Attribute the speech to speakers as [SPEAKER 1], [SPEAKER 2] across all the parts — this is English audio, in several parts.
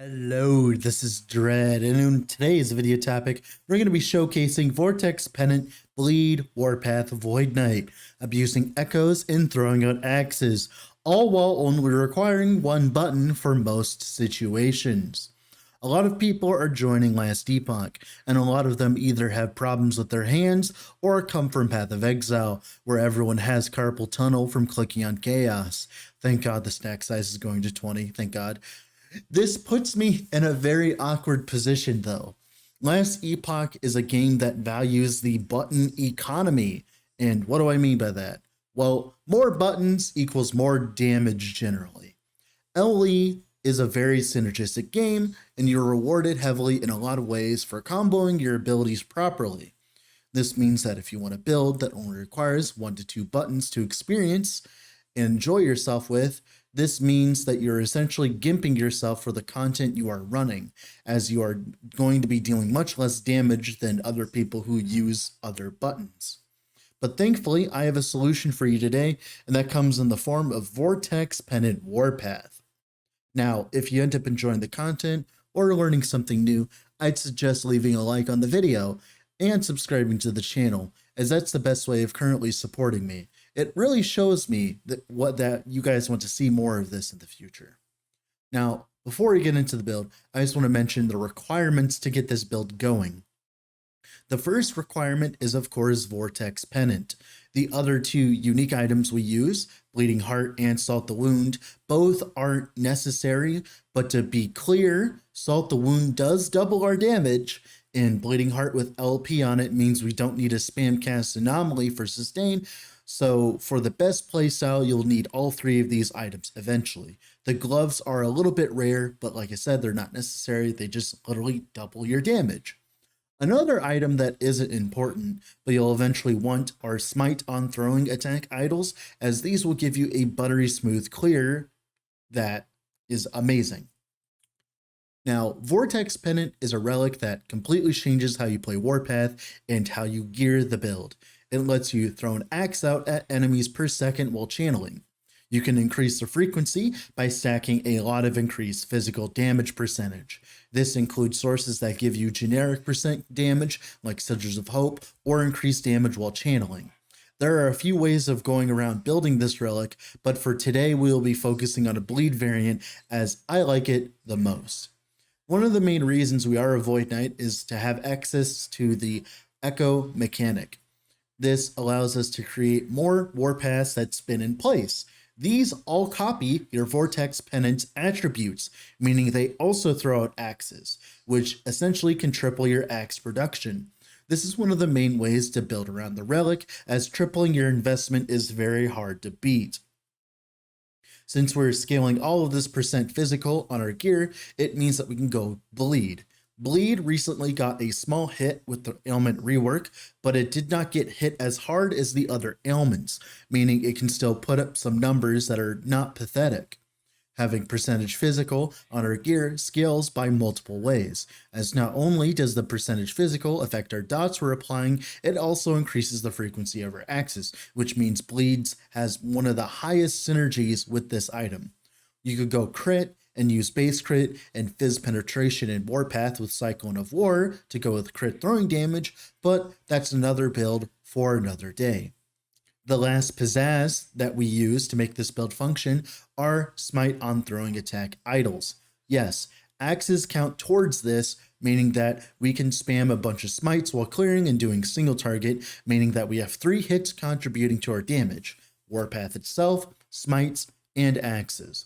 [SPEAKER 1] Hello, this is Dread, and in today's video topic, we're going to be showcasing Vortex Pennant, Bleed, Warpath, Void Knight, abusing echoes and throwing out axes, all while only requiring one button for most situations. A lot of people are joining last Epoch, and a lot of them either have problems with their hands or come from Path of Exile, where everyone has carpal tunnel from clicking on chaos. Thank God the stack size is going to 20, thank God. This puts me in a very awkward position, though. Last Epoch is a game that values the button economy. And what do I mean by that? Well, more buttons equals more damage generally. LE is a very synergistic game, and you're rewarded heavily in a lot of ways for comboing your abilities properly. This means that if you want to build that only requires 1 to 2 buttons to experience and enjoy yourself with, this means that you're essentially gimping yourself for the content you are running, as you are going to be dealing much less damage than other people who use other buttons. But thankfully, I have a solution for you today, and that comes in the form of Vortex Pennant Warpath. Now, if you end up enjoying the content or learning something new, I'd suggest leaving a like on the video and subscribing to the channel, as that's the best way of currently supporting me. It really shows me that you guys want to see more of this in the future. Now, before we get into the build, I just want to mention the requirements to get this build going. The first requirement is, of course, Vortex Pennant. The other two unique items we use, Bleeding Heart and Salt the Wound, both aren't necessary, but to be clear, Salt the Wound does double our damage, and Bleeding Heart with LP on it means we don't need a spam cast anomaly for sustain. So for the best playstyle, you'll need all three of these items eventually. The gloves are a little bit rare, but like I said, they're not necessary. They just literally double your damage. Another item that isn't important, but you'll eventually want, are Smite on throwing attack idols, as these will give you a buttery smooth clear that is amazing. Now, Vortex Pennant is a relic that completely changes how you play Warpath and how you gear the build. It lets you throw an axe out at enemies per second while channeling. You can increase the frequency by stacking a lot of increased physical damage percentage. This includes sources that give you generic percent damage, like Sigils of Hope, or increased damage while channeling. There are a few ways of going around building this relic, but for today we will be focusing on a bleed variant as I like it the most. One of the main reasons we are a Void Knight is to have access to the Echo mechanic. This allows us to create more warpaths that spin in place. These all copy your Vortex Pennant's attributes, meaning they also throw out axes, which essentially can triple your axe production. This is one of the main ways to build around the relic, as tripling your investment is very hard to beat. Since we're scaling all of this percent physical on our gear, it means that we can go bleed. Bleed recently got a small hit with the ailment rework, but it did not get hit as hard as the other ailments, meaning it can still put up some numbers that are not pathetic. Having percentage physical on our gear scales by multiple ways, as not only does the percentage physical affect our dots we're applying, it also increases the frequency of our axes, which means bleeds has one of the highest synergies with this item. You could go crit and use base crit and fizz penetration in Warpath with Cyclone of War to go with crit throwing damage, but that's another build for another day. The last pizzazz that we use to make this build function are Smite on throwing attack idols. Yes, axes count towards this, meaning that we can spam a bunch of smites while clearing and doing single target, meaning that we have 3 hits contributing to our damage: Warpath itself, smites, and axes.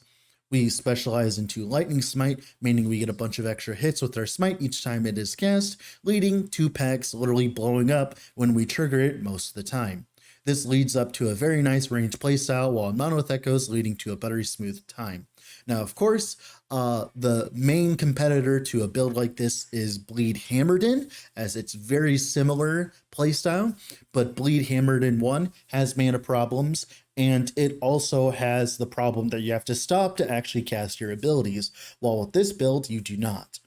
[SPEAKER 1] We specialize into Lightning Smite, meaning we get a bunch of extra hits with our smite each time it is cast, leading to packs literally blowing up when we trigger it most of the time. This leads up to a very nice range playstyle, while Monolith Echoes leading to a buttery smooth time. Now, of course, the main competitor to a build like this is Bleed Hammered In, as it's very similar playstyle, but Bleed Hammered In 1 has mana problems, and it also has the problem that you have to stop to actually cast your abilities, while with this build, you do not.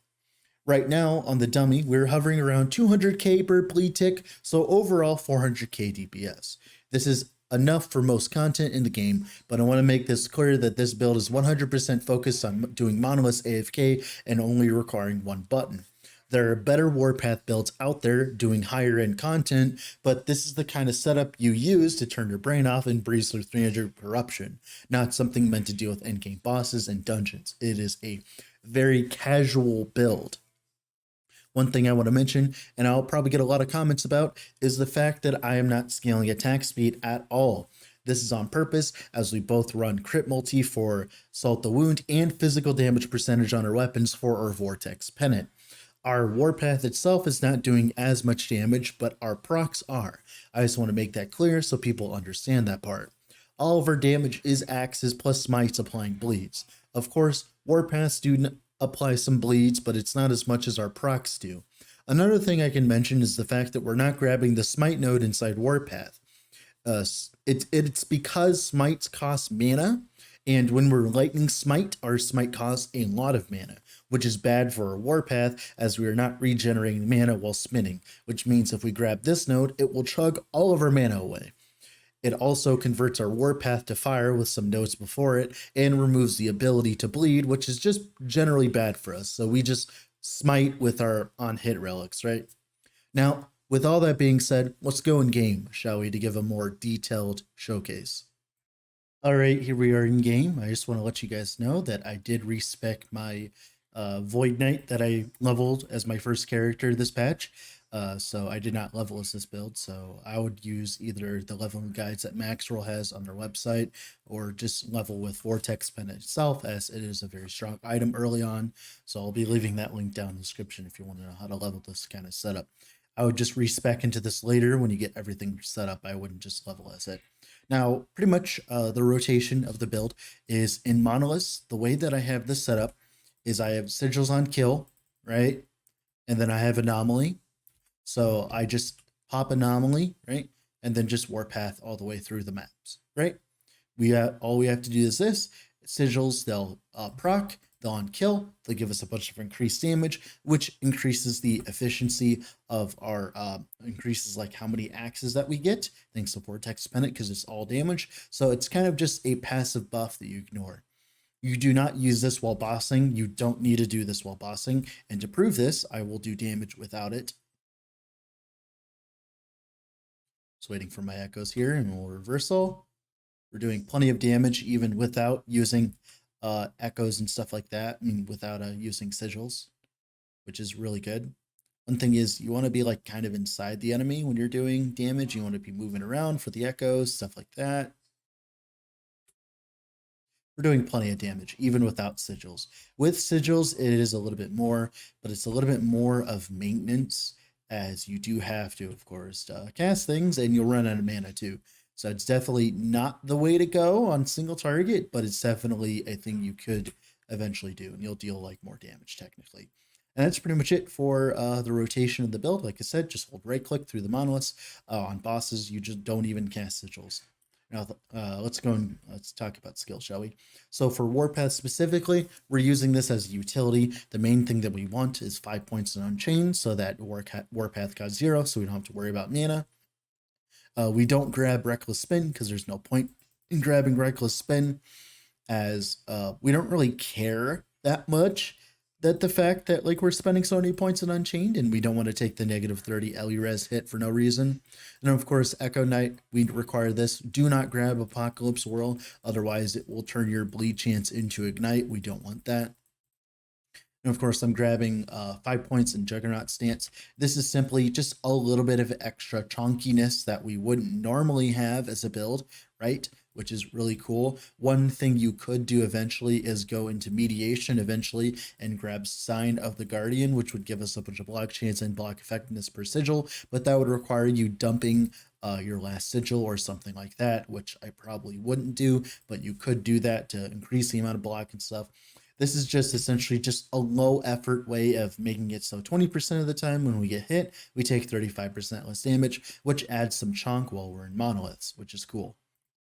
[SPEAKER 1] Right now, on the dummy, we're hovering around 200k per bleed tick, so overall 400k DPS. This is enough for most content in the game, but I want to make this clear that this build is 100% focused on doing monolith AFK and only requiring one button. There are better Warpath builds out there doing higher end content, but this is the kind of setup you use to turn your brain off and breeze through 300 corruption, not something meant to deal with endgame bosses and dungeons. It is a very casual build. One thing I want to mention, and I'll probably get a lot of comments about, is the fact that I am not scaling attack speed at all. This is on purpose, as we both run crit multi for Salt the Wound and physical damage percentage on our weapons for our Vortex Pennant. Our Warpath itself is not doing as much damage, but our procs are. I just want to make that clear so people understand that part. All of our damage is axes plus smites applying bleeds. Of course, Warpaths do apply some bleeds, but it's not as much as our procs do. Another thing I can mention is the fact that we're not grabbing the smite node inside Warpath. It's because smites cost mana, and when we're lightning smite, our smite costs a lot of mana, which is bad for our Warpath as we are not regenerating mana while spinning, which means if we grab this node, it will chug all of our mana away. It also converts our Warpath to fire with some nodes before it and removes the ability to bleed, which is just generally bad for us. So we just smite with our on-hit relics, right? Now, with all that being said, let's go in game, shall we, to give a more detailed showcase. All right, here we are in game. I just want to let you guys know that I did respec my Void Knight that I leveled as my first character this patch. So I did not level as this build, so I would use either the leveling guides that Maxroll has on their website or just level with Vortex Pennant itself, as it is a very strong item early on. So I'll be leaving that link down in the description if you want to know how to level this kind of setup. I would just respec into this later when you get everything set up. I wouldn't just level as it. Now, pretty much the rotation of the build is in monoliths. The way that I have this set up is I have sigils on kill, right? And then I have anomaly. So I just pop anomaly, right? And then just Warpath all the way through the maps, right? All we have to do is this. Sigils, they'll proc, they'll on kill, they'll give us a bunch of increased damage, which increases the efficiency of our, increases like how many axes that we get, thanks to Vortex Pennant, because it's all damage. So it's kind of just a passive buff that you ignore. You do not use this while bossing. You don't need to do this while bossing. And to prove this, I will do damage without it. Just waiting for my echoes here, and we'll reversal. We're doing plenty of damage even without using echoes and stuff like that. I mean, without using sigils, which is really good. One thing is you want to be like kind of inside the enemy when you're doing damage. You want to be moving around for the echoes, stuff like that. We're doing plenty of damage, even without sigils. With sigils, it is a little bit more, but it's a little bit more of maintenance, as you do have to, of course, cast things, and you'll run out of mana too. So it's definitely not the way to go on single target, but it's definitely a thing you could eventually do, and you'll deal like more damage technically. And that's pretty much it for the rotation of the build. Like I said, just hold right click through the monoliths. On bosses, you just don't even cast sigils. Now, let's go and let's talk about skill, shall we? So for Warpath specifically, we're using this as a utility. The main thing that we want is 5 points in Unchained, so that Warpath costs 0, so we don't have to worry about mana. We don't grab Reckless Spin because there's no point in grabbing Reckless Spin, as we don't really care that much that the fact that like we're spending so many points in Unchained, and we don't want to take the negative 30 LURES hit for no reason. And of course, Echo Knight, we require this. Do not grab Apocalypse Whirl, otherwise it will turn your bleed chance into Ignite. We don't want that. And of course, I'm grabbing 5 points in Juggernaut Stance. This is simply just a little bit of extra chonkiness that we wouldn't normally have as a build, right? Which is really cool. One thing you could do eventually is go into mediation eventually and grab Sign of the Guardian, which would give us a bunch of block chance and block effectiveness per sigil, but that would require you dumping your last sigil or something like that, which I probably wouldn't do, but you could do that to increase the amount of block and stuff. This is just essentially just a low effort way of making it so 20% of the time when we get hit, we take 35% less damage, which adds some chonk while we're in monoliths, which is cool,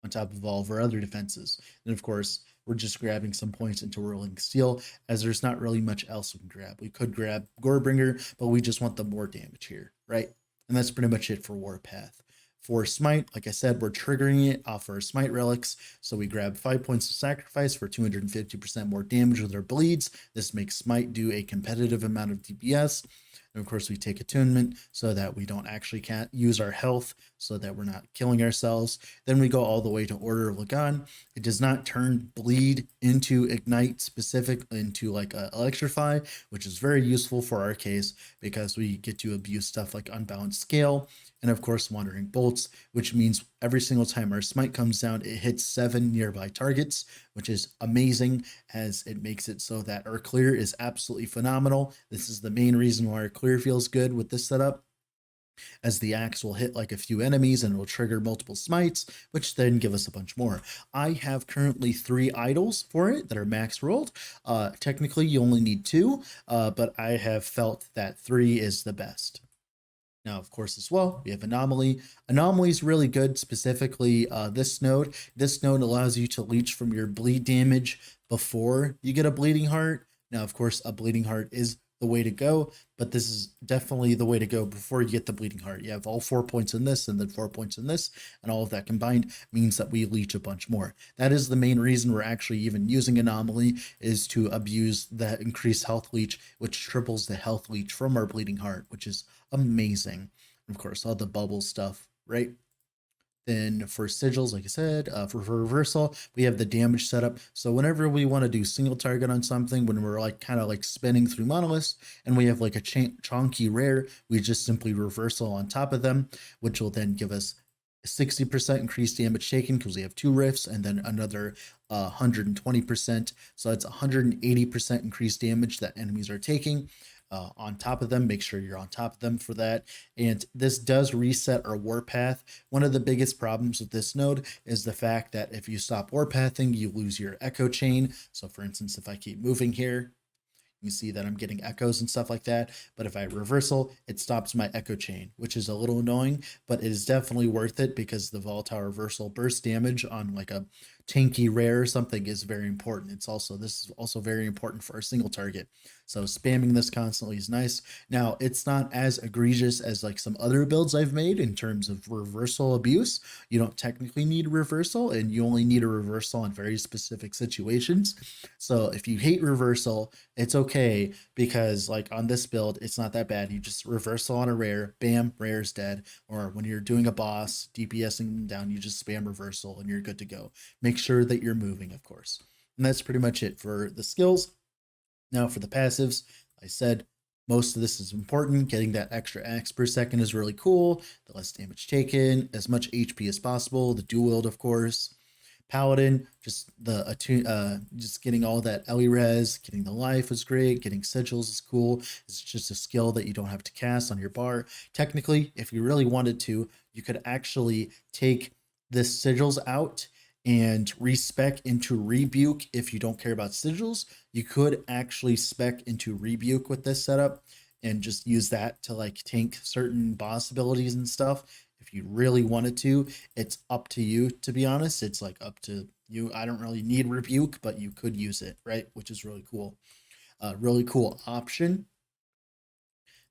[SPEAKER 1] on top of all of our other defenses. And of course, we're just grabbing some points into Whirling Steel, as there's not really much else we can grab. We could grab Gorebringer, but we just want the more damage here, right? And that's pretty much it for Warpath. For smite, like I said, we're triggering it off our smite relics. So we grab 5 points of sacrifice for 250% more damage with our bleeds. This makes smite do a competitive amount of DPS. And of course, we take attunement so that we don't actually can't use our health, so that we're not killing ourselves. Then we go all the way to Order of Lagan. It does not turn bleed into ignite specific into like electrify, which is very useful for our case because we get to abuse stuff like unbalanced scale and of course wandering bolts, which means every single time our smite comes down, it hits 7 nearby targets, which is amazing as it makes it so that our clear is absolutely phenomenal. This is the main reason why our clear feels good with this setup, as the axe will hit like a few enemies and it will trigger multiple smites, which then give us a bunch more. I have currently 3 idols for it that are max rolled. Technically, you only need 2, but I have felt that 3 is the best. Now, of course, as well, we have Anomaly. Anomaly is really good, specifically this node. This node allows you to leech from your bleed damage before you get a bleeding heart. Now, of course, a bleeding heart is the way to go, but this is definitely the way to go before you get the bleeding heart. You have all 4 points in this and then 4 points in this, and all of that combined means that we leech a bunch more. That is the main reason we're actually even using Anomaly, is to abuse that increased health leech, which triples the health leech from our bleeding heart, which is amazing. Of course, all the bubble stuff, right? Then for sigils, like I said, for reversal, we have the damage setup. So whenever we want to do single target on something, when we're like kind of like spinning through monoliths and we have like a chonky rare, we just simply reversal on top of them, which will then give us 60% increased damage taken because we have 2 rifts, and then another 120%. So that's 180% increased damage that enemies are taking. On top of them, make sure you're on top of them for that. And this does reset our warpath. One of the biggest problems with this node is the fact that if you stop warpathing, you lose your echo chain. So for instance, if I keep moving here, you see that I'm getting echoes and stuff like that. But if I reversal, it stops my echo chain, which is a little annoying, but it is definitely worth it because the volatile reversal burst damage on like a tanky rare or something is very important. This is also very important for our single target. So spamming this constantly is nice. Now, it's not as egregious as like some other builds I've made in terms of reversal abuse. You don't technically need a reversal, and you only need a reversal in very specific situations. So if you hate reversal, it's okay, because like on this build, it's not that bad. You just reversal on a rare, bam, rare is dead. Or when you're doing a boss, DPSing them down, you just spam reversal and you're good to go. Make sure that you're moving, of course. And that's pretty much it for the skills. Now for the passives, I said most of this is important. Getting that extra axe per second is really cool. The less damage taken, as much HP as possible. The dual wield, of course. Paladin, just just getting all that Ellie res, getting the life was great. Getting sigils is cool. It's just a skill that you don't have to cast on your bar. Technically, if you really wanted to, you could actually take this sigils out and respec into rebuke. If you don't care about sigils, you could actually spec into rebuke with this setup and just use that to like tank certain boss abilities and stuff. If you really wanted to, it's up to you, to be honest. It's like up to you. I don't really need rebuke, but you could use it, right? Which is really cool. Really cool option.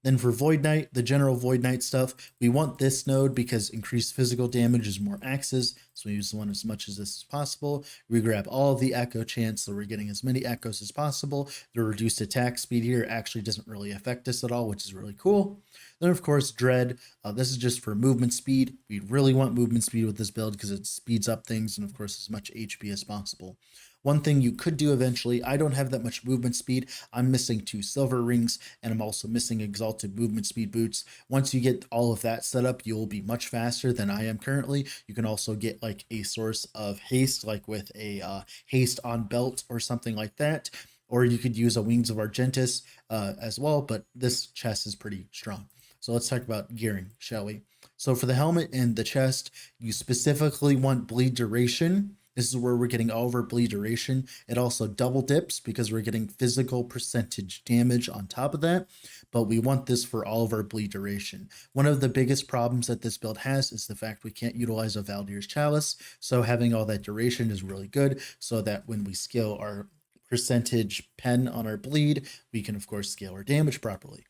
[SPEAKER 1] Then for Void Knight, the general Void Knight stuff, we want this node because increased physical damage is more axes, so we use the one as much as this is possible. We grab all of the echo chance, so we're getting as many echoes as possible. The reduced attack speed here actually doesn't really affect us at all, which is really cool. Then of course, Dread. This is just for movement speed. We really want movement speed with this build because it speeds up things, and of course as much HP as possible. One thing you could do eventually, I don't have that much movement speed. I'm missing 2 silver rings, and I'm also missing exalted movement speed boots. Once you get all of that set up, you'll be much faster than I am currently. You can also get like a source of haste, like with a haste on belt or something like that. Or you could use a Wings of Argentus as well, but this chest is pretty strong. So let's talk about gearing, shall we? So for the helmet and the chest, you specifically want bleed duration. This is where we're getting all of our bleed duration. It also double dips because we're getting physical percentage damage on top of that, but we want this for all of our bleed duration. One of the biggest problems that this build has is the fact we can't utilize a Valdir's Chalice, so having all that duration is really good so that when we scale our percentage pen on our bleed, we can of course scale our damage properly.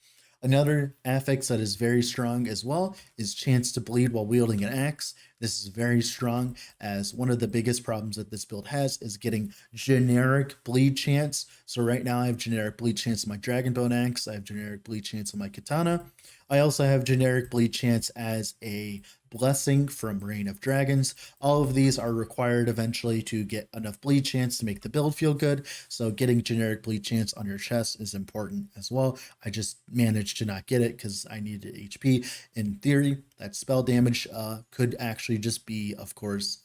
[SPEAKER 1] Another affix that is very strong as well is chance to bleed while wielding an axe. This is very strong, as one of the biggest problems that this build has is getting generic bleed chance. So right now I have generic bleed chance on my Dragonbone axe. I have generic bleed chance on my katana. I also have generic bleed chance as a blessing from Reign of Dragons. All of these are required eventually to get enough bleed chance to make the build feel good. So getting generic bleed chance on your chest is important as well. I just managed to not get it because I needed HP. In theory, that spell damage could actually just be, of course,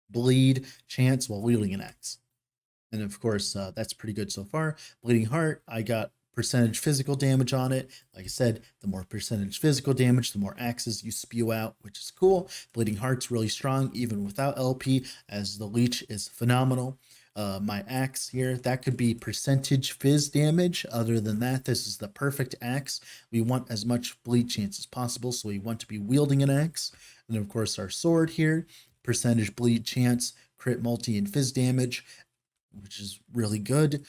[SPEAKER 1] bleed chance while wielding an axe. And of course, that's pretty good so far. Bleeding Heart, I got percentage physical damage on it. Like I said, the more percentage physical damage, the more axes you spew out, which is cool. Bleeding Heart's really strong, even without LP, as the leech is phenomenal. My axe here, that could be percentage fizz damage. Other than that, this is the perfect axe. We want as much bleed chance as possible, so we want to be wielding an axe. And of course, our sword here, percentage bleed chance, crit multi, and fizz damage, which is really good.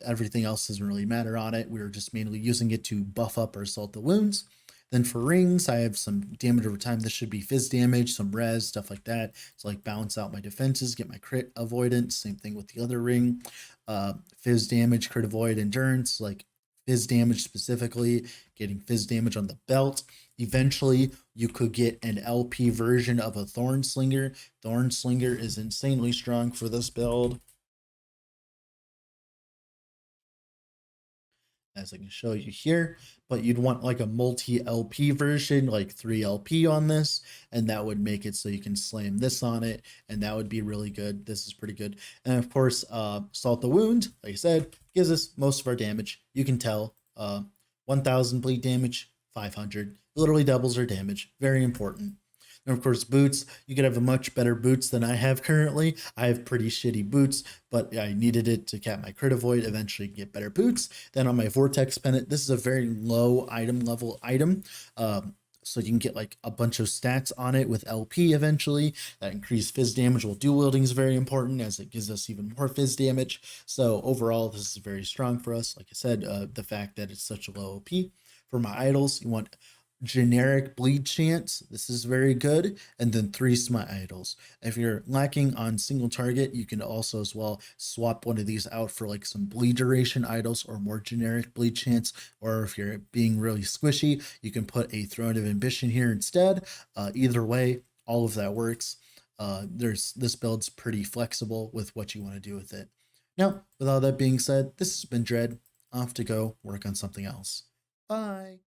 [SPEAKER 1] Everything else doesn't really matter on it. We were just mainly using it to buff up or salt the wounds. Then for rings, I have some damage over time. This should be fizz damage, some res, stuff like that. So like balance out my defenses, get my crit avoidance. Same thing with the other ring. Fizz damage, crit avoid, endurance, like fizz damage specifically, getting fizz damage on the belt. Eventually, you could get an LP version of a Thorn Slinger. Thorn Slinger is insanely strong for this build, as I can show you here, but you'd want like a multi LP version, like 3 LP on this, and that would make it so you can slam this on it, and that would be really good. This is pretty good. And of course, Salt the Wound, like I said, gives us most of our damage. You can tell 1000 bleed damage, 500, literally doubles our damage. Very important. And of course, boots, you could have a much better boots than I have currently. I have pretty shitty boots, but I needed it to cap my crit avoid, eventually get better boots. Then on my Vortex Pennant, this is a very low item level item. So you can get like a bunch of stats on it with LP eventually. That increased fizz damage while dual wielding is very important, as it gives us even more fizz damage. So overall, this is very strong for us. Like I said, the fact that it's such a low OP. For my idols, you want generic bleed chance. This is very good. And then 3 smite idols. If you're lacking on single target, you can also as well swap one of these out for like some bleed duration idols or more generic bleed chance. Or if you're being really squishy, you can put a Throne of Ambition here instead. Either way, all of that works. This build's pretty flexible with what you want to do with it. Now, with all that being said, this has been Dread. Off to go work on something else. Bye.